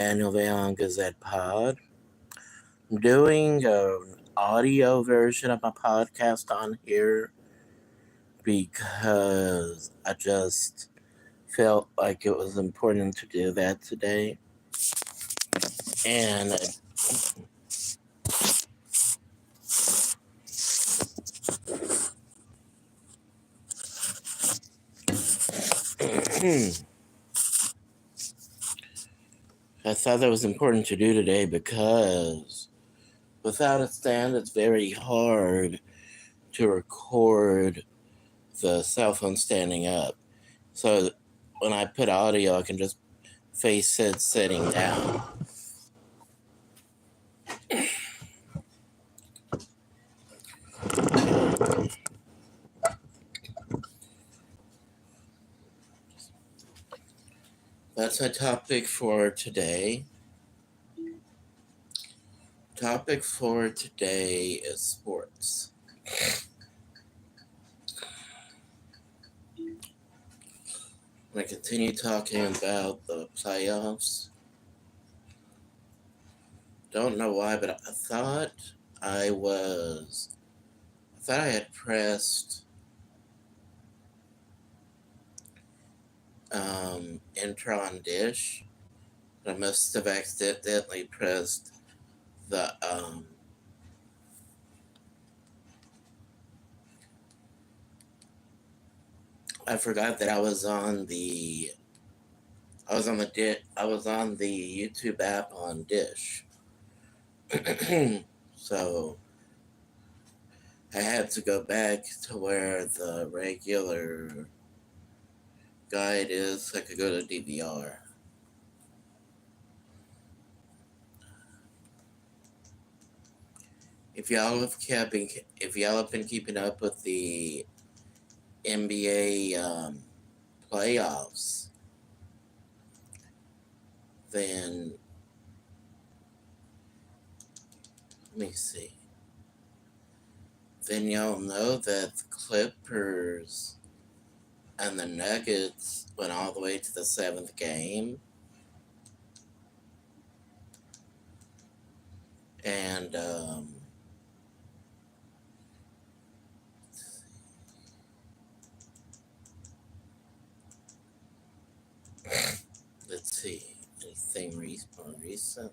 Daniel Veillon Gazette pod. I'm doing an audio version of my podcast on here because I just felt like it was important to do that today. And I thought that was important to do today because without a stand, it's very hard to record the cell phone standing up. So when I put audio, I can just face it sitting down. That's my topic for today. Topic for today is sports. I'm going to continue talking about the playoffs. Don't know why, but I thought I had pressed enter on Dish. I must have accidentally pressed the I forgot that I was on the YouTube app on Dish. So I had to go back to where the regular guide is so I could go to DVR. If y'all have been keeping up with the NBA playoffs, then let me see. Then y'all know that the Clippers and the Nuggets went all the way to the 7th game. And let's see, anything more recent?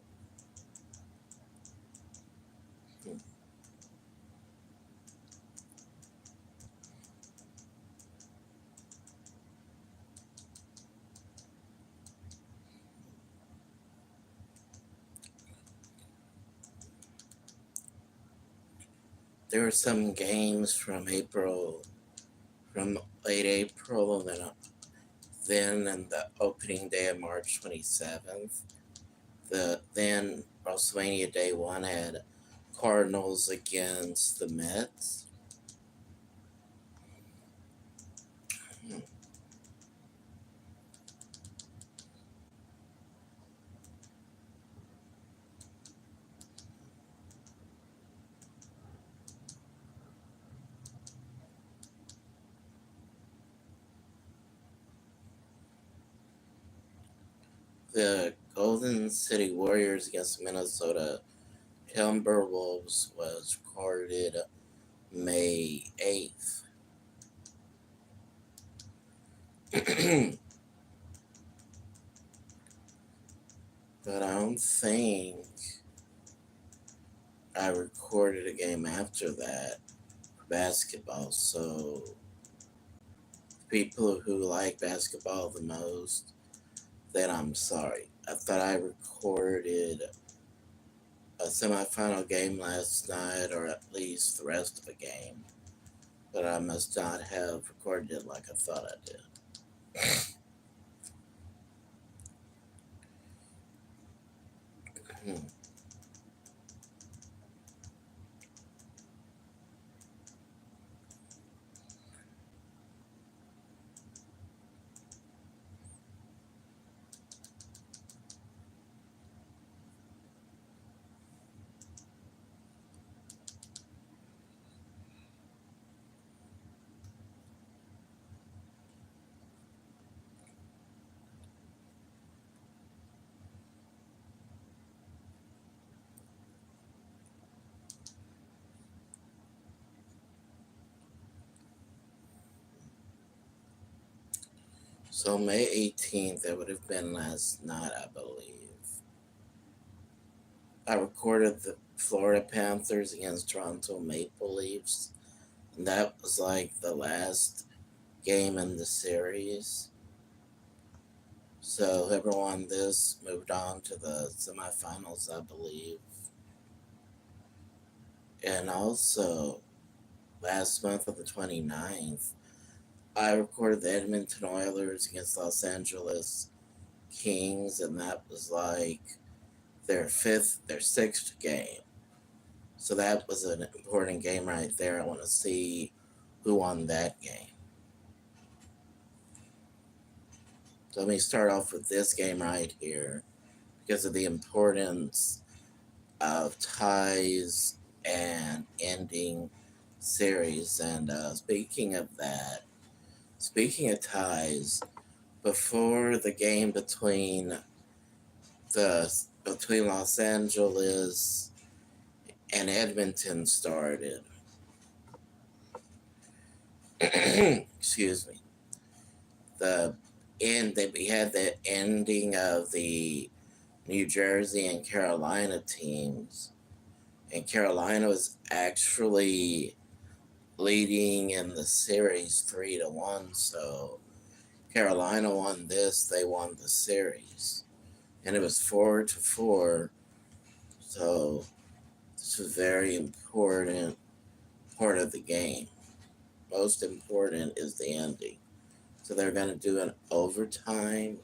There were some games from late April, and then the opening day of March 27th. Then WrestleMania Day 1 had Cardinals against the Mets. The Golden City Warriors against Minnesota Timberwolves was recorded May 8th. But I don't think I recorded a game after that for basketball. So people who like basketball the most, then I'm sorry. I thought I recorded a semifinal game last night, or at least the rest of the game, but I must not have recorded it like I thought I did. So May 18th, it would have been last night, I believe. I recorded the Florida Panthers against Toronto Maple Leafs. And that was like the last game in the series. So whoever won this moved on to the semifinals, I believe. And also, last month of the 29th, I recorded the Edmonton Oilers against Los Angeles Kings, and that was like their sixth game. So that was an important game right there. I want to see who won that game. So let me start off with this game right here because of the importance of ties and ending series. And speaking of ties, before the game between Los Angeles and Edmonton started, excuse me, we had the ending of the New Jersey and Carolina teams, and Carolina was actually leading in the series 3-1. So Carolina won this; they won the series, and it was 4-4. So this was a very important part of the game. Most important is the ending. So they're going to do an overtime.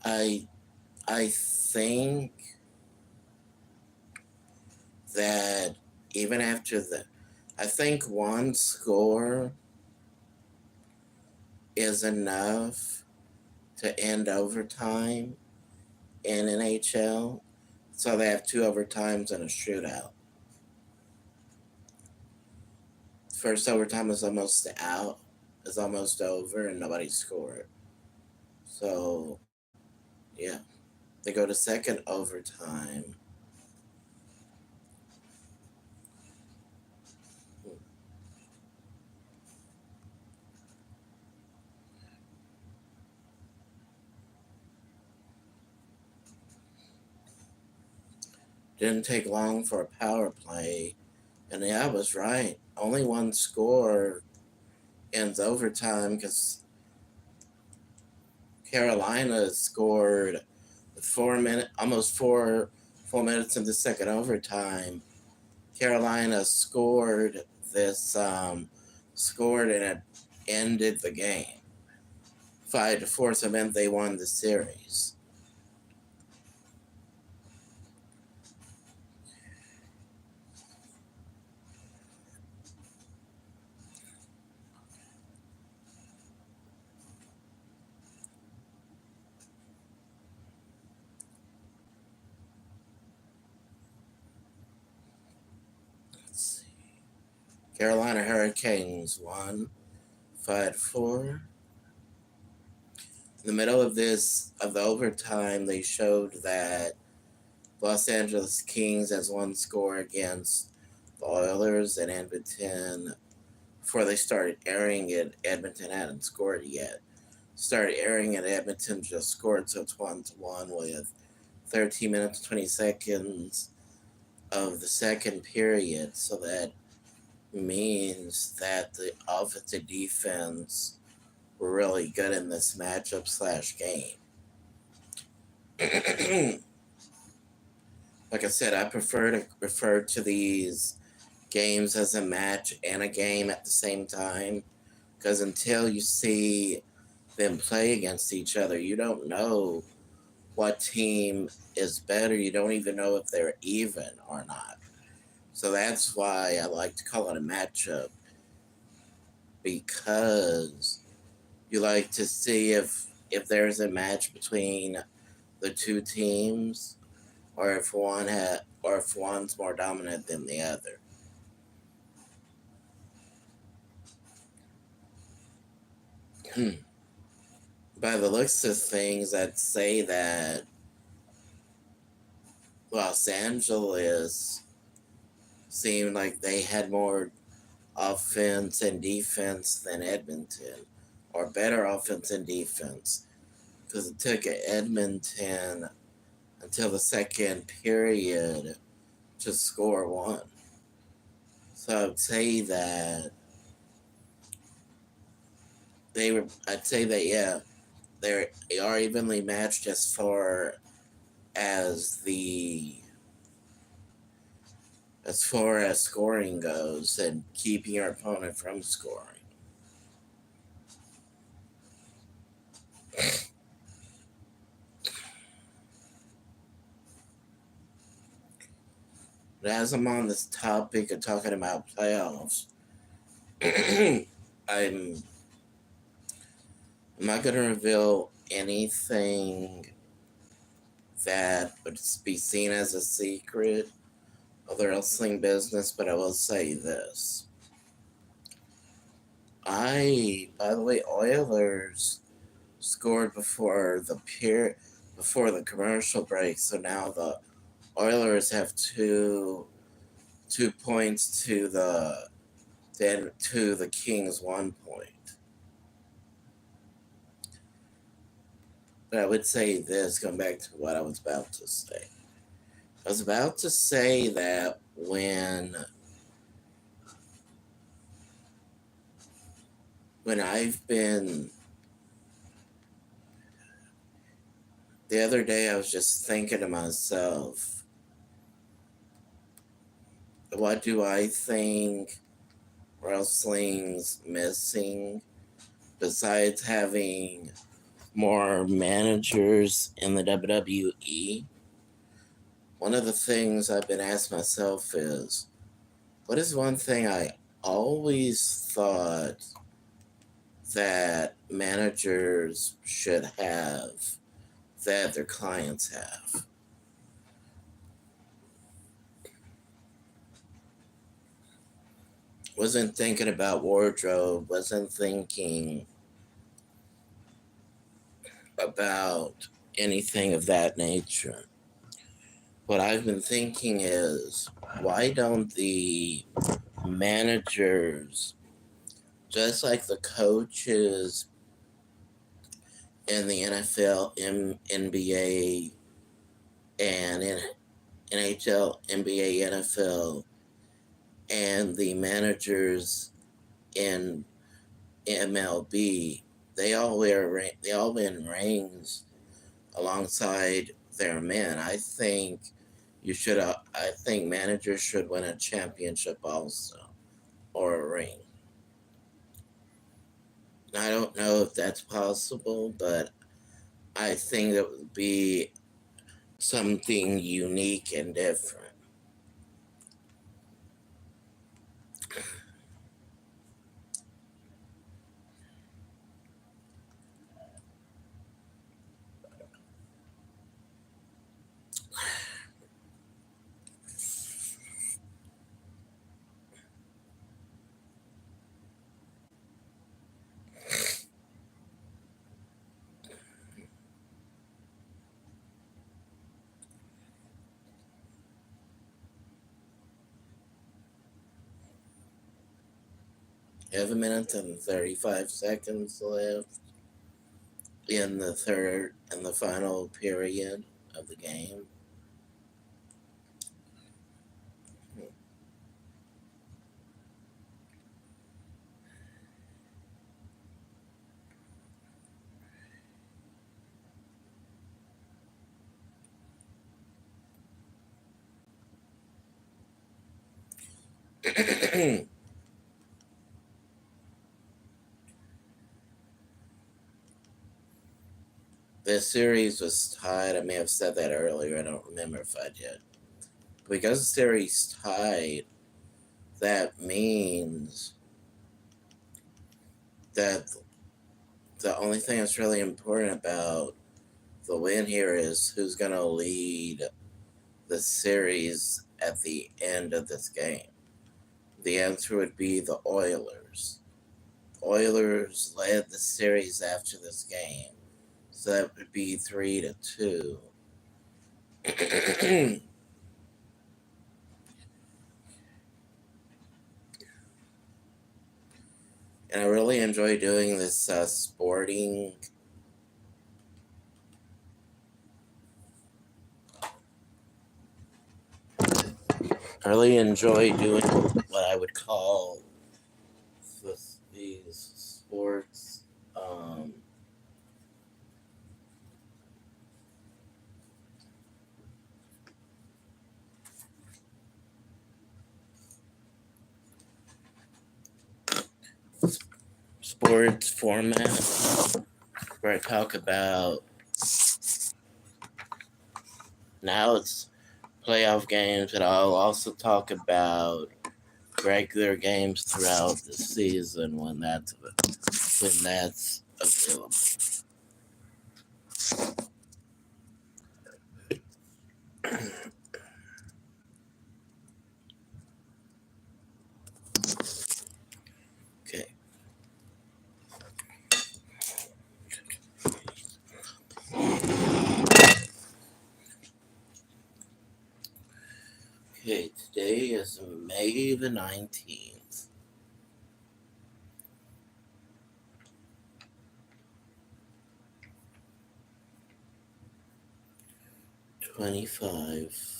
I I think that even after I think one score is enough to end overtime in NHL. So they have two overtimes and a shootout. First overtime is almost over, and nobody scored. So yeah, they go to second overtime. Didn't take long for a power play, and yeah, I was right. Only one score ends overtime because Carolina scored with 4 minutes, almost 4 minutes in the second overtime. Carolina scored and it ended the game 5-4. So it meant they won the series. Let's see. Carolina Hurricanes won 5-4. In the middle of the overtime, they showed that Los Angeles Kings has one score against the Oilers, and Edmonton, before they started airing it, Edmonton hadn't scored yet. Started airing it, Edmonton just scored, so it's 1-1 with 13 minutes 20 seconds of the second period. So that means that the offensive defense were really good in this matchup slash game. Like I said, I prefer to refer to these games as a match and a game at the same time, because until you see them play against each other, you don't know what team is better. You don't even know if they're even or not. So that's why I like to call it a matchup, because you like to see if there's a match between the two teams, or if one's more dominant than the other. By the looks of things, I'd say that Los Angeles seemed like they had more offense and defense than Edmonton, or better offense and defense, because it took Edmonton until the second period to score one. So I'd say that I'd say that, yeah, they are evenly matched as far as scoring goes and keeping your opponent from scoring. But as I'm on this topic of talking about playoffs, I'm not going to reveal anything that would be seen as a secret of the wrestling business, but I will say this. By the way, Oilers scored before the commercial break, so now the Oilers have two points to the Kings 1 point. But I would say this, going back to what I was about to say. I was about to say that when I've been the other day, I was just thinking to myself, what do I think wrestling's missing besides having more managers in the WWE? One of the things I've been asking myself is, what is one thing I always thought that managers should have that their clients have? Wasn't thinking about wardrobe, wasn't thinking about anything of that nature. What I've been thinking is, why don't the managers, just like the coaches in the NFL, NBA, and in NHL, NBA, NFL, and the managers in MLB, they all win rings alongside their men. I think managers should win a championship also, or a ring. I don't know if that's possible, but I think that would be something unique and different. You have a minute and 35 seconds left in the final period of the game. The series was tied. I may have said that earlier. I don't remember if I did. Because the series tied, that means that the only thing that's really important about the win here is who's going to lead the series at the end of this game. The answer would be the Oilers. Oilers led the series after this game. So that would be 3-2. And I really enjoy doing this sporting. I really enjoy doing what I would call these sports. Sports format where I talk about now it's playoff games, but I'll also talk about regular games throughout the season when that's available. Okay. Okay, today is May the 19th. '25.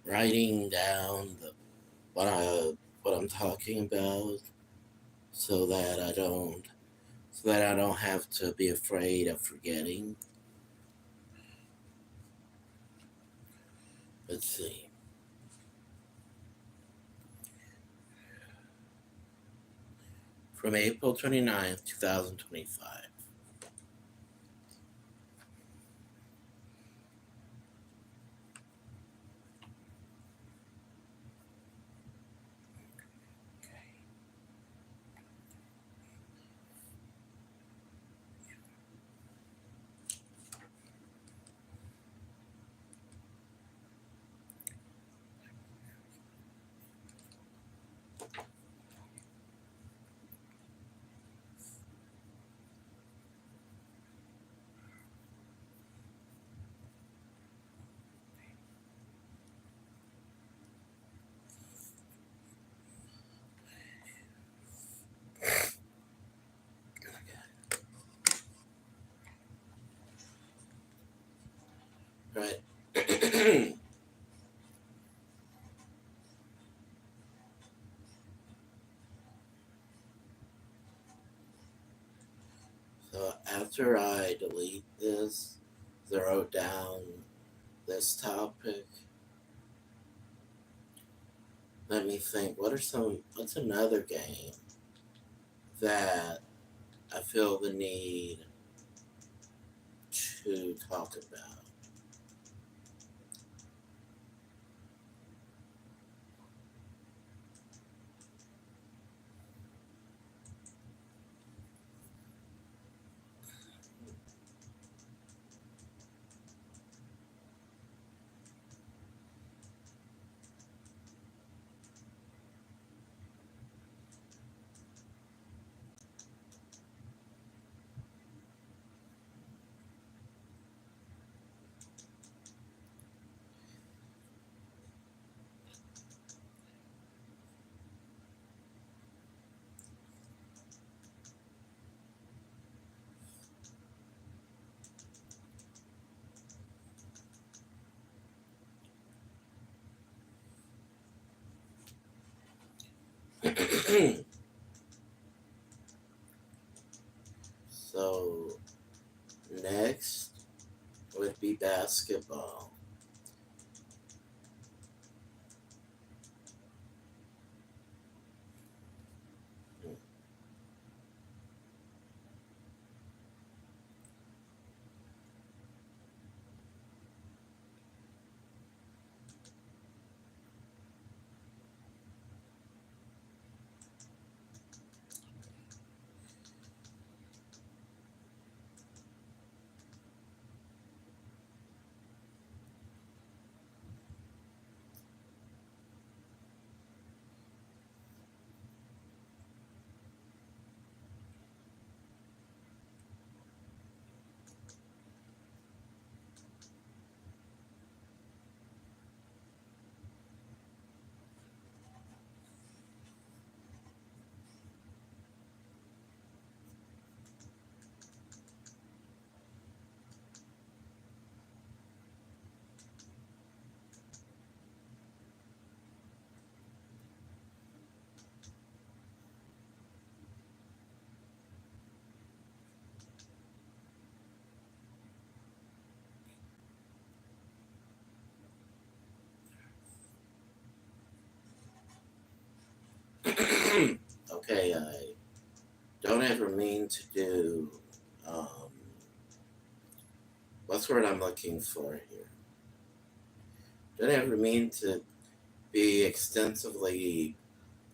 Writing down what I'm talking about so that I don't have to be afraid of forgetting. Let's see. From April 29th, 2025. Right. So after I delete this, throw down this topic, let me think. What's another game that I feel the need to talk about? next would be basketball. Okay, I don't ever mean to do. What's the word I'm looking for here? Don't ever mean to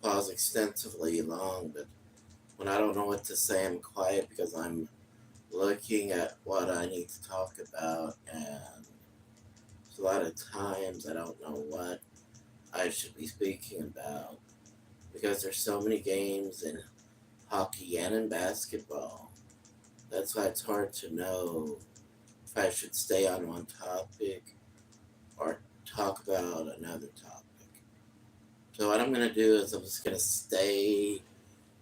pause extensively long, but when I don't know what to say, I'm quiet because I'm looking at what I need to talk about, and a lot of times I don't know what I should be speaking about because there's so many games in hockey and in basketball. That's why it's hard to know if I should stay on one topic or talk about another topic. So what I'm going to do is I'm just going to stay.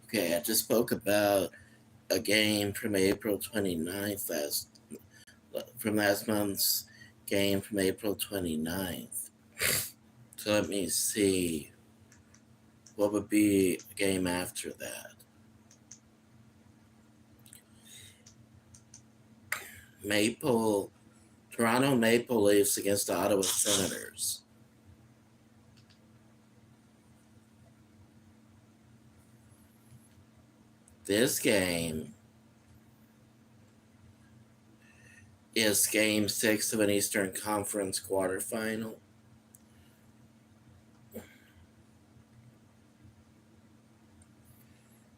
Okay, I just spoke about a game from April 29th from last month's game from April 29th. So let me see what would be a game after that. Toronto Maple Leafs against the Ottawa Senators. This game is Game 6 of an Eastern Conference quarterfinal.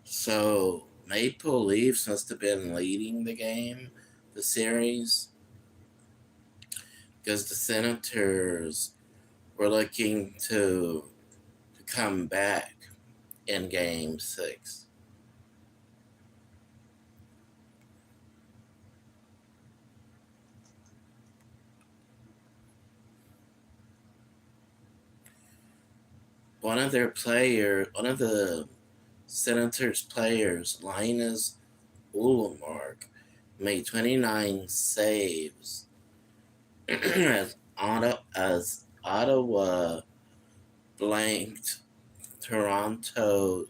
So Maple Leafs must have been leading the series, because the Senators were looking to come back in Game 6. One of the Senators players, Linus Ullmark, made 29 saves as Ottawa blanked Toronto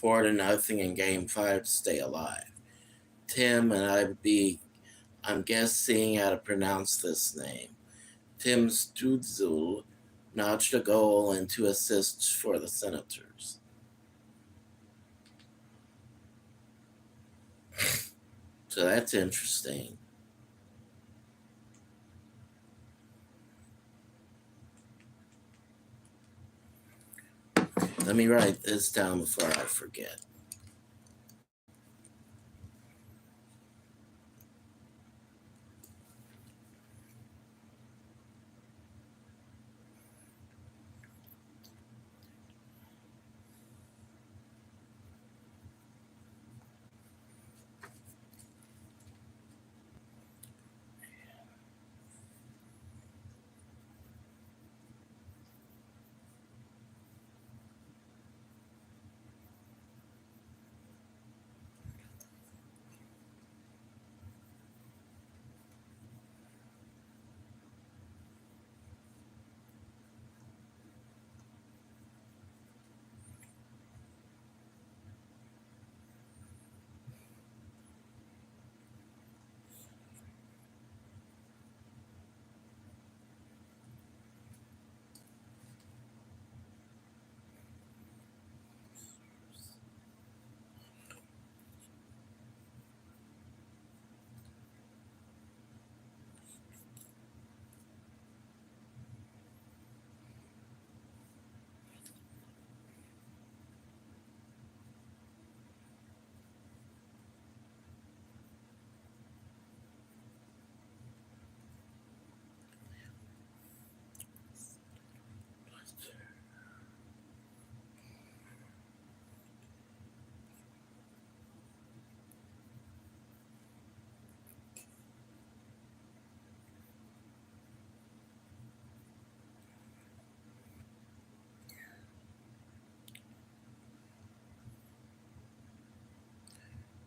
4-0 in Game 5 to stay alive. Tim, and I'm guessing how to pronounce this name, Tim Stützle, notched a goal and 2 assists for the Senators. So that's interesting. Let me write this down before I forget.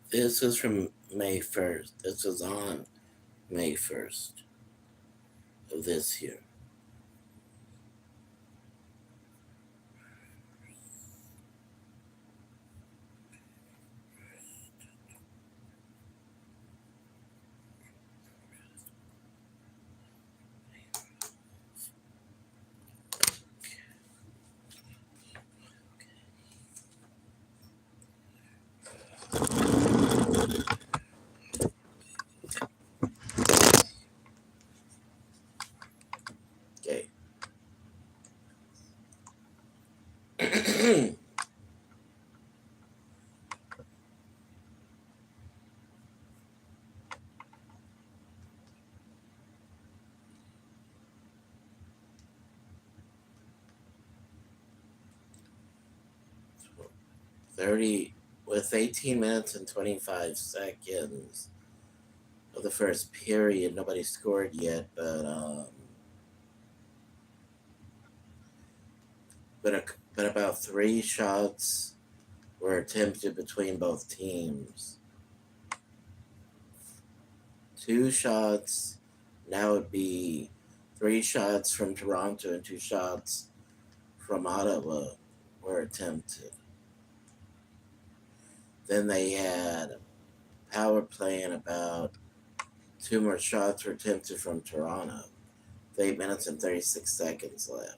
This was from May 1st. This was on May 1st of this year. Okay. 30 with 18 minutes and 25 seconds of the first period. Nobody scored yet, but about 3 shots were attempted between both teams. 2 shots. Now it'd be 3 shots from Toronto and 2 shots from Ottawa were attempted. Then they had power play, and about 2 more shots were attempted from Toronto. 8 minutes and 36 seconds left.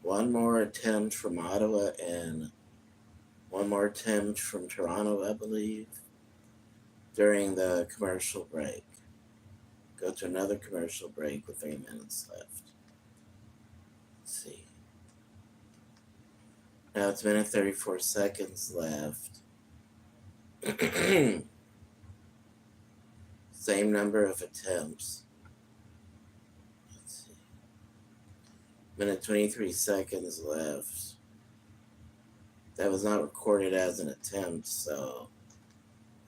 One more attempt from Ottawa and one more attempt from Toronto, I believe, during the commercial break. Go to another commercial break with 3 minutes left. Let's see. Now it's a minute 34 seconds left. Same number of attempts. Let's see. Minute 23 seconds left. That was not recorded as an attempt, so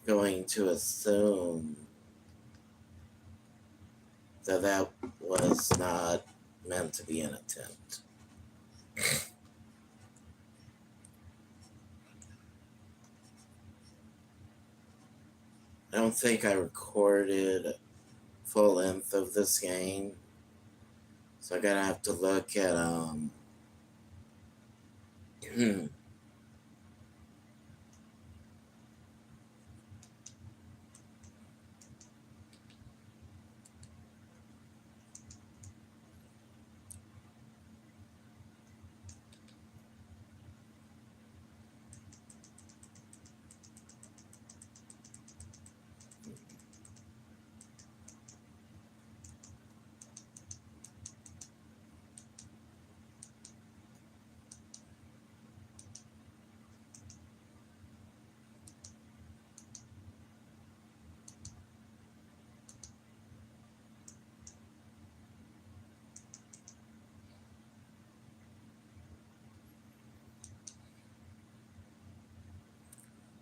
going to assume that was not meant to be an attempt. I don't think I recorded full length of this game, so I'm gonna have to look at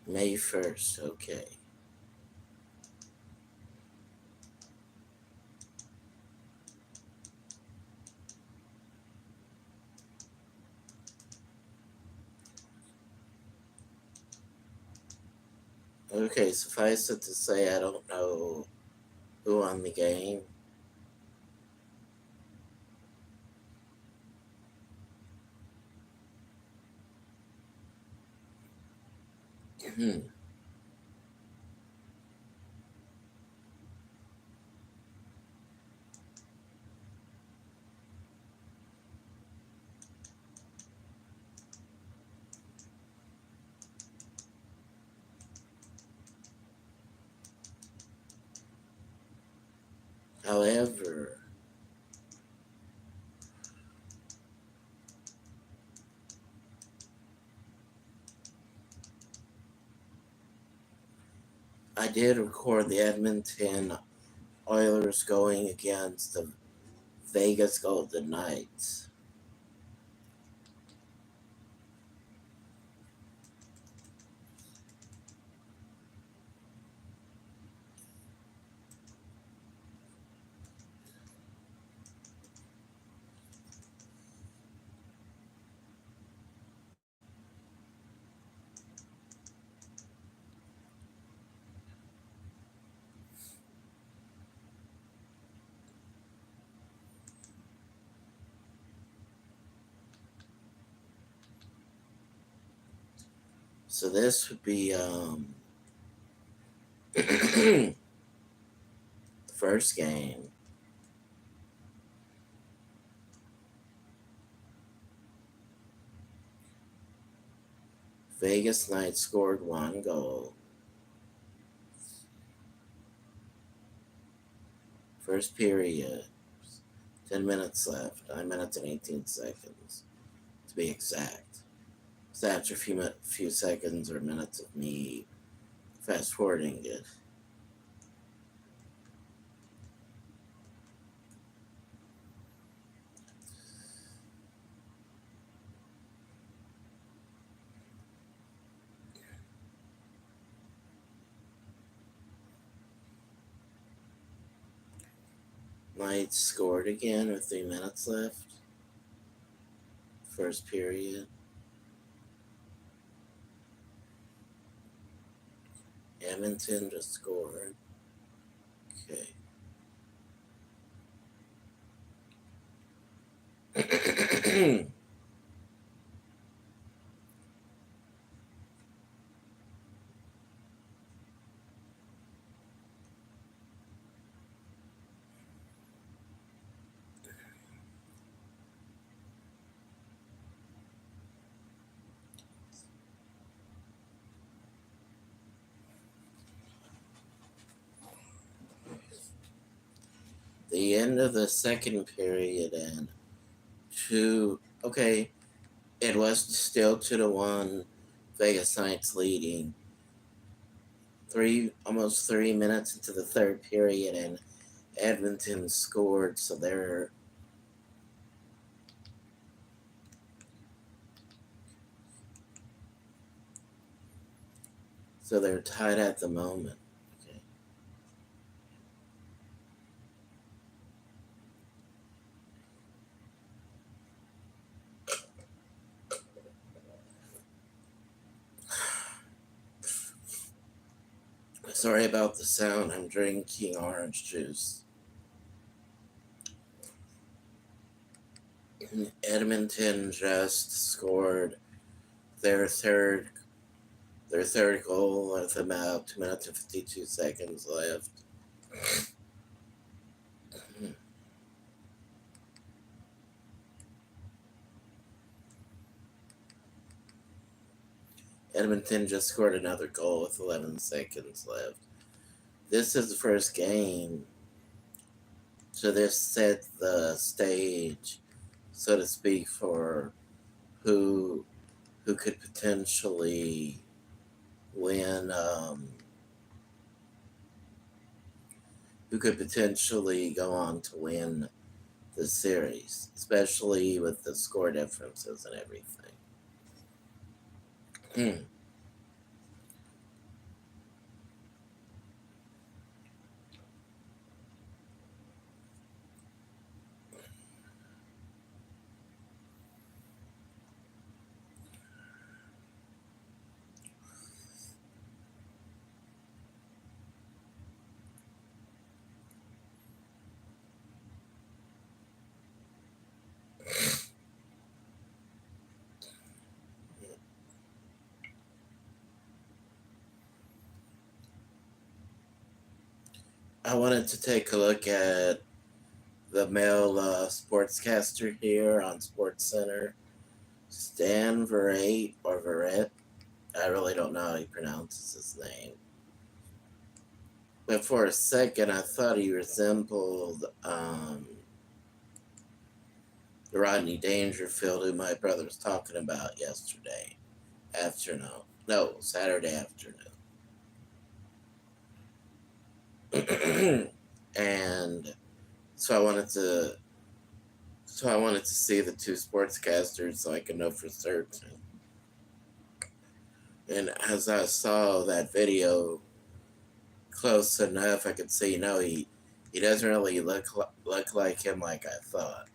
May 1st, okay. Okay, suffice it to say, I don't know who won the game. However, I did record the Edmonton Oilers going against the Vegas Golden Knights. So this would be the first game. Vegas Knights scored 1 goal. First period. 10 minutes left. 9 minutes and 18 seconds, to be exact. So after a few seconds or minutes of me fast forwarding it. Knights scored again with 3 minutes left. First period. Edmonton just scored. Okay. The end of the second period and it was still 2-1. Vegas Knights leading. Almost 3 minutes into the third period, and Edmonton scored, so they're tied at the moment. Okay. Sorry about the sound. I'm drinking orange juice. Edmonton just scored their third goal with about 2 minutes and 52 seconds left. Edmonton just scored another goal with 11 seconds left. This is the first game, so this set the stage, so to speak, for who could potentially win. Who could potentially go on to win the series, especially with the score differences and everything. I wanted to take a look at the male sportscaster here on SportsCenter, Stan Verrett or Verrett. I really don't know how he pronounces his name. But for a second, I thought he resembled Rodney Dangerfield, who my brother was talking about yesterday afternoon. No, Saturday afternoon. And so I wanted to see the two sportscasters so I could know for certain. And as I saw that video close enough, I could see, he doesn't really look like him like I thought.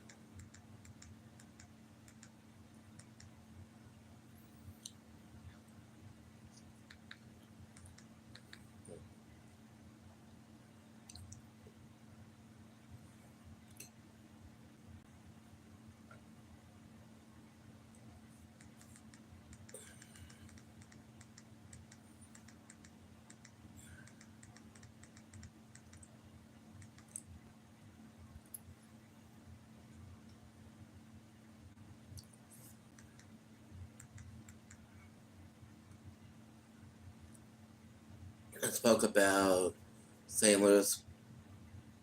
spoke about St. Louis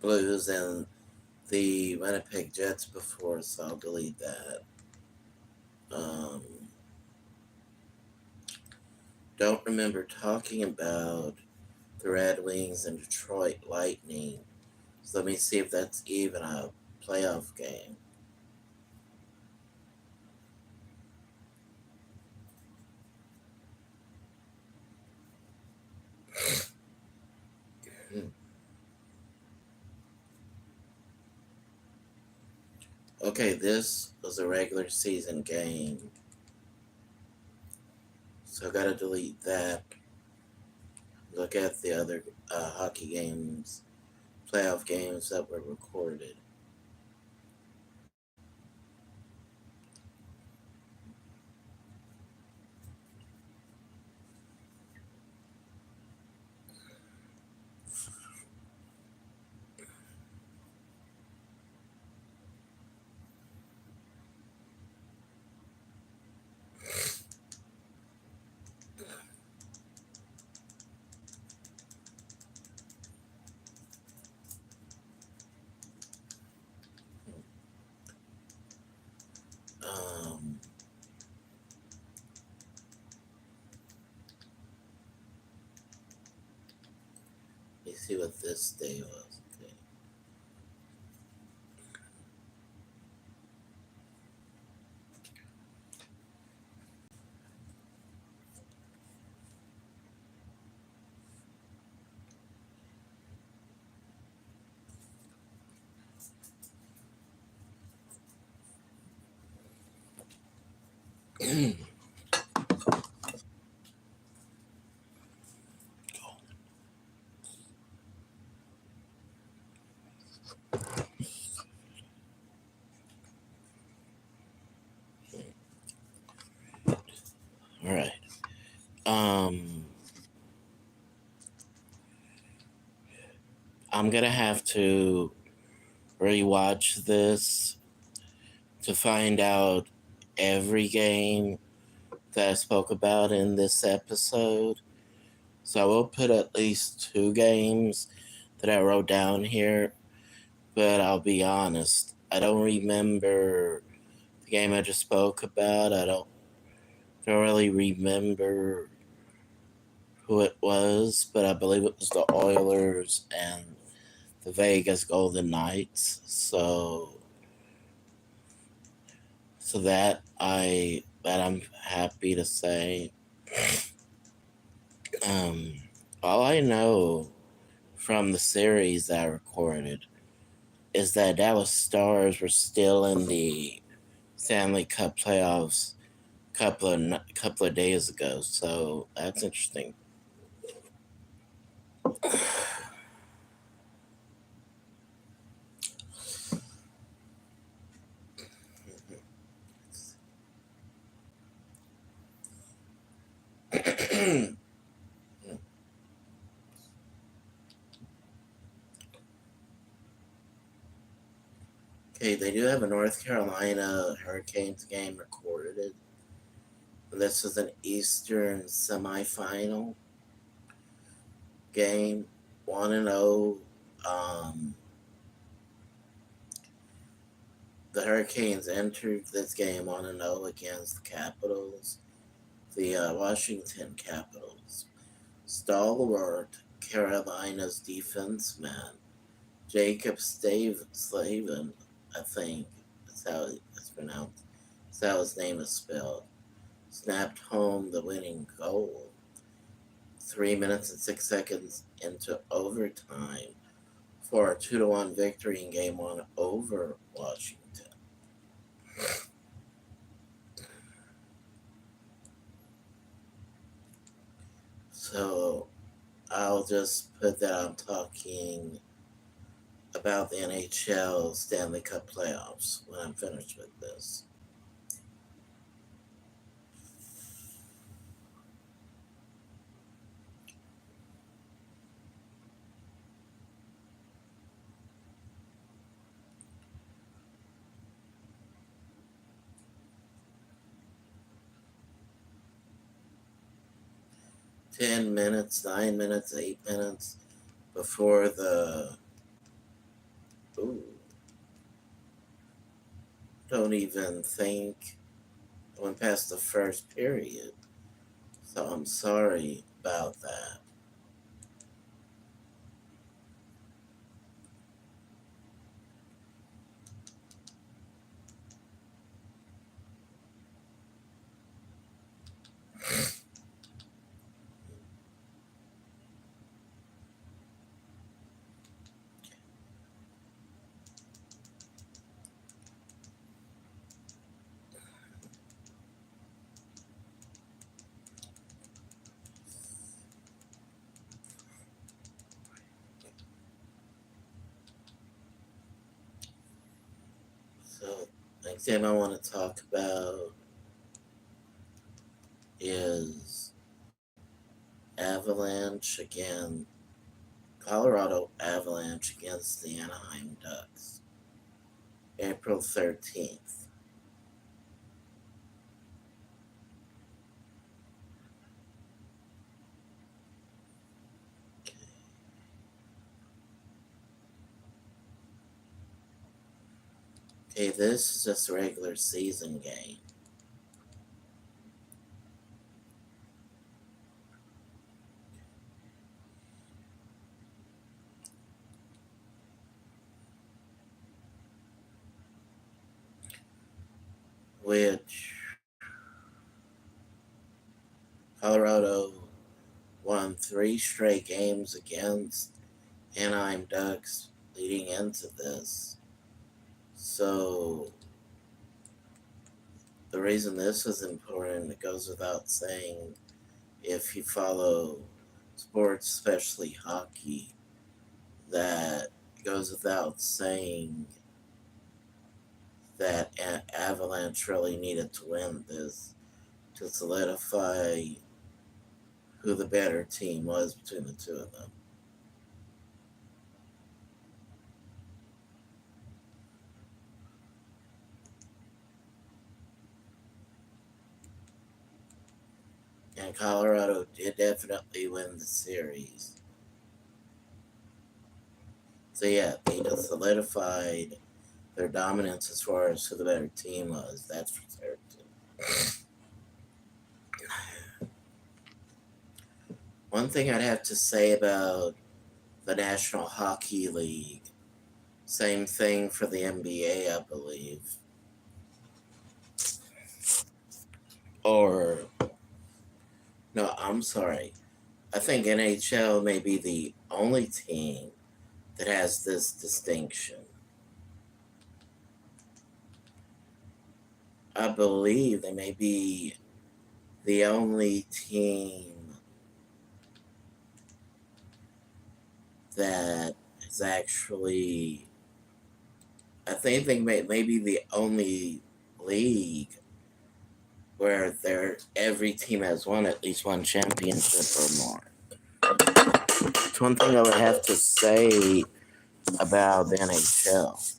Blues and the Winnipeg Jets before, so I'll delete that. Don't remember talking about the Red Wings and Detroit Lightning. So let me see if that's even a playoff game. Okay, this was a regular season game. So I gotta delete that. Look at the other hockey games, playoff games that were recorded. Um, let me see what this day was. Okay. All right. I'm gonna have to rewatch this to find out every game that I spoke about in this episode. So I will put at least 2 games that I wrote down here, but I'll be honest, I don't remember the game I just spoke about. I don't really remember who it was, but I believe it was the Oilers and the Vegas Golden Knights. So that I'm happy to say. Um, all I know from the series I recorded is that Dallas Stars were still in the Stanley Cup Playoffs couple of days ago. So that's interesting. Okay, they do have a North Carolina Hurricanes game recorded. This is an Eastern semifinal game, 1-0. The Hurricanes entered this game 1-0 against the Capitals, the Washington Capitals. Stalwart Carolina's defenseman, Jacob Slavin, I think that's how it's pronounced. That's how his name is spelled. Snapped home the winning goal 3 minutes and 6 seconds into overtime for a 2-1 victory in Game 1 over Washington. So I'll just put that I'm talking about the NHL Stanley Cup Playoffs when I'm finished with this. 10 minutes, 9 minutes, 8 minutes before the. Ooh, don't even think I went past the first period. So I'm sorry about that. So, next game I want to talk about is Avalanche again. Colorado Avalanche against the Anaheim Ducks. April 13th. Okay, this is just a regular season game. Which Colorado won 3 straight games against Anaheim Ducks leading into this. So the reason this is important, it goes without saying, if you follow sports, especially hockey, that goes without saying that Avalanche really needed to win this to solidify who the better team was between the two of them. And Colorado did definitely win the series. So yeah, they just solidified their dominance as far as who the better team was. That's for certain. One thing I'd have to say about the National Hockey League, same thing for the NBA, I believe. Or, no, I'm sorry. I think NHL may be the only team that has this distinction. I believe they may be the only team that is actually, I think they may be the only league where every team has won at least one championship or more. It's one thing I would have to say about the NHL.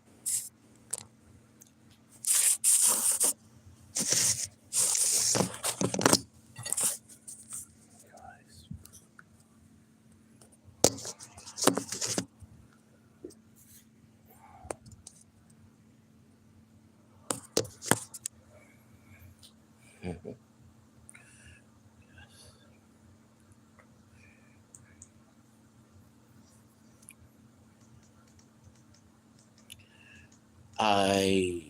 I'm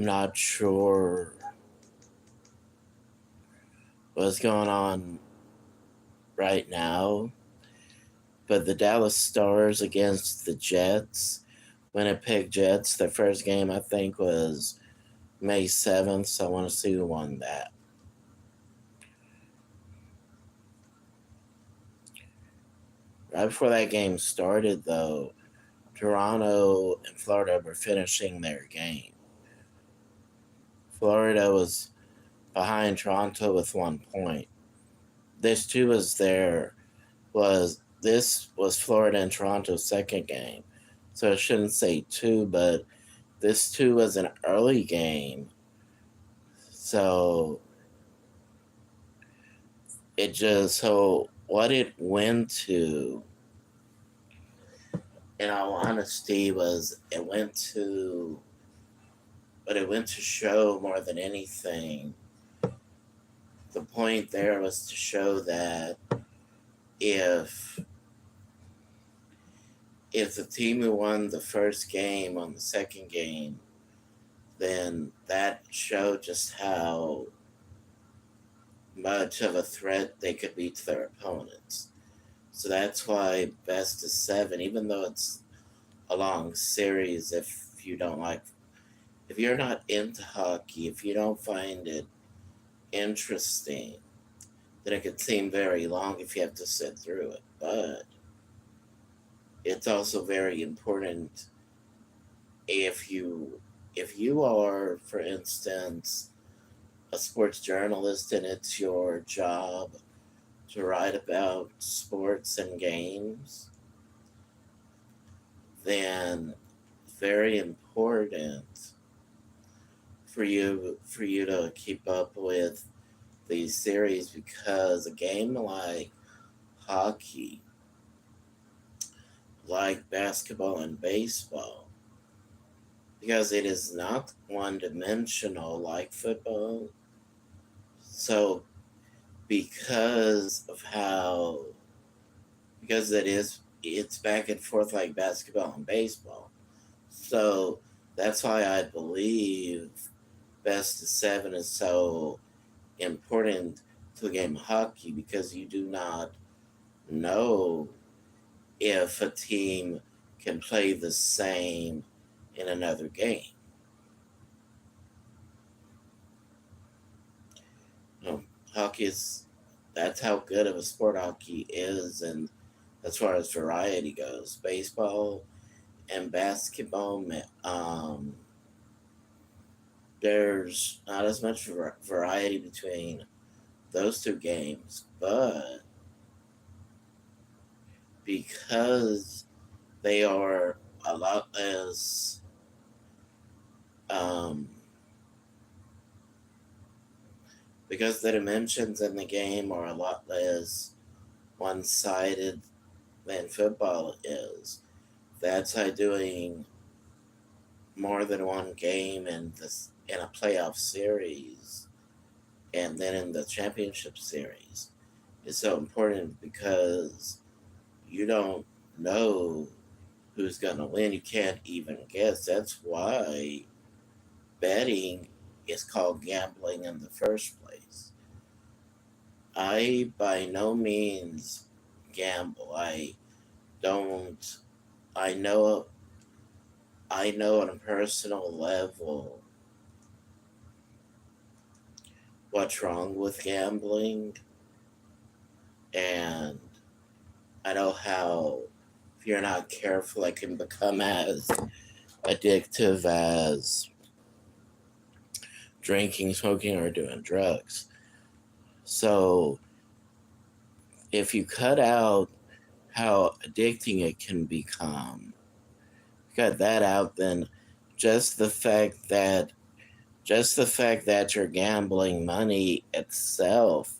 not sure what's going on right now, but the Dallas Stars against the Jets, Winnipeg Jets, their first game I think was May 7th, so I want to see who won that. Right before that game started, though, Toronto and Florida were finishing their game. Florida was behind Toronto with 1 point. This too this was Florida and Toronto's second game. So I shouldn't say 2, but this too was an early game. So it just, so what it went to, in all honesty, was it went to show more than anything. The point there was to show that if the team who won the first game on the second game, then that showed just how much of a threat they could be to their opponents. So that's why best of seven, even though it's a long series, if you're not into hockey, if you don't find it interesting, then it could seem very long if you have to sit through it. But it's also very important if you are, for instance, a sports journalist and it's your job to write about sports and games, then it's very important for you to keep up with these series, because a game like hockey, like basketball and baseball, because it is not one dimensional like football. So because of how because it's back and forth like basketball and baseball. So that's why I believe best of seven is so important to a game of hockey, because you do not know if a team can play the same in another game. You know, hockey is that's how good of a sport hockey is, and as far as variety goes, baseball and basketball, there's not as much variety between those two games, but because they are a lot less um, because the dimensions in the game are a lot less one-sided than football is. That's why doing more than one game in a playoff series and then in the championship series is so important, because you don't know who's going to win. You can't even guess. That's why betting is called gambling in the first place. I by no means gamble. Don't. I know. I know on a personal level what's wrong with gambling, and I know how, if you're not careful, it can become as addictive as drinking, smoking, or doing drugs. So if you cut out how addicting it can become, cut that out, then just the fact that you're gambling money itself,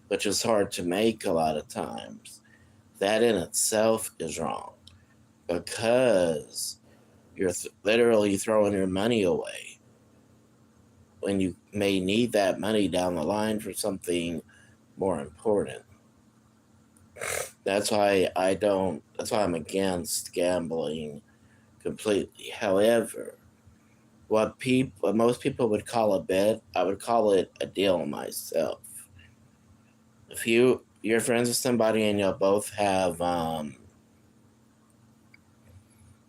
which is hard to make a lot of times, that in itself is wrong, because you're literally throwing your money away when you may need that money down the line for something more important. That's why I'm against gambling completely. However, what most people would call a bet, I would call it a deal myself. If you're friends with somebody and you'll both have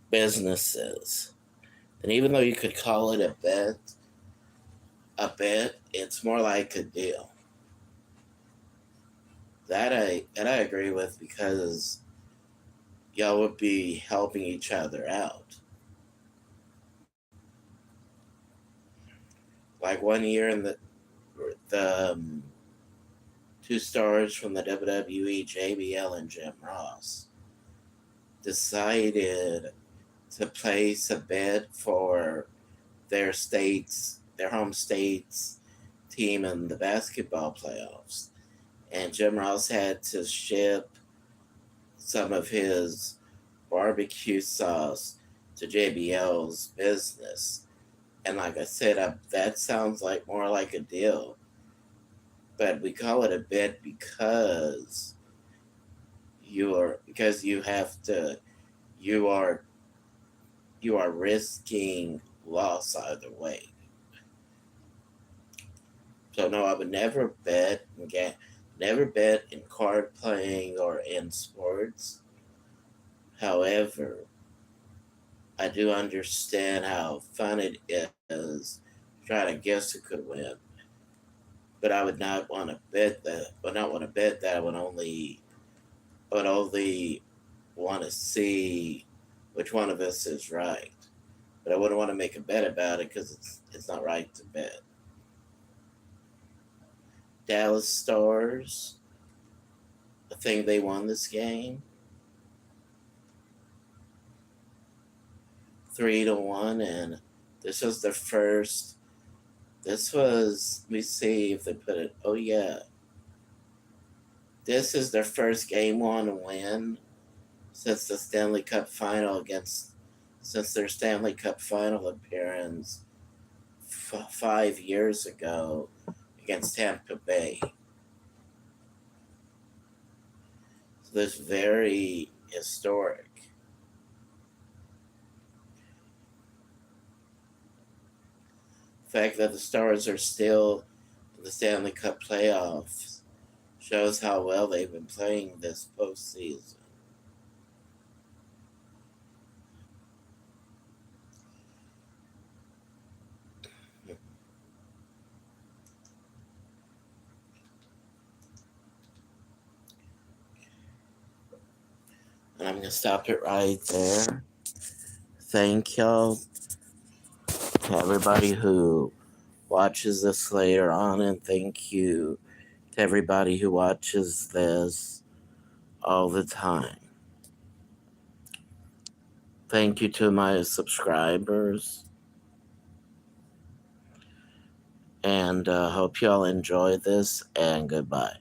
businesses, and even though you could call it a bet, it's more like a deal. That I agree with, because y'all would be helping each other out. Like one year in the two stars from the WWE, JBL and Jim Ross, decided to place a bet for their home state's team in the basketball playoffs. And Jim Ross had to ship some of his barbecue sauce to JBL's business. And like I said, that sounds like more like a deal. But we call it a bet because you have to you are you are risking loss either way. So no, I would never bet in card playing or in sports. However, I do understand how fun it is trying to guess who could win. But I would not want to bet that. Would not want to bet that. I would only want to see which one of us is right. But I wouldn't want to make a bet about it because it's not right to bet. Dallas Stars, I think they won this game 3-1, and this was the first. This was, let me see if they put it. Oh yeah, this is their first game one win since the Stanley Cup final since their Stanley Cup final appearance 5 years ago against Tampa Bay. So this is very historic. The fact that the Stars are still in the Stanley Cup playoffs shows how well they've been playing this postseason. And I'm going to stop it right there. Thank y'all to everybody who watches this later on, and thank you to everybody who watches this all the time. Thank you to my subscribers, and hope y'all enjoy this, and goodbye.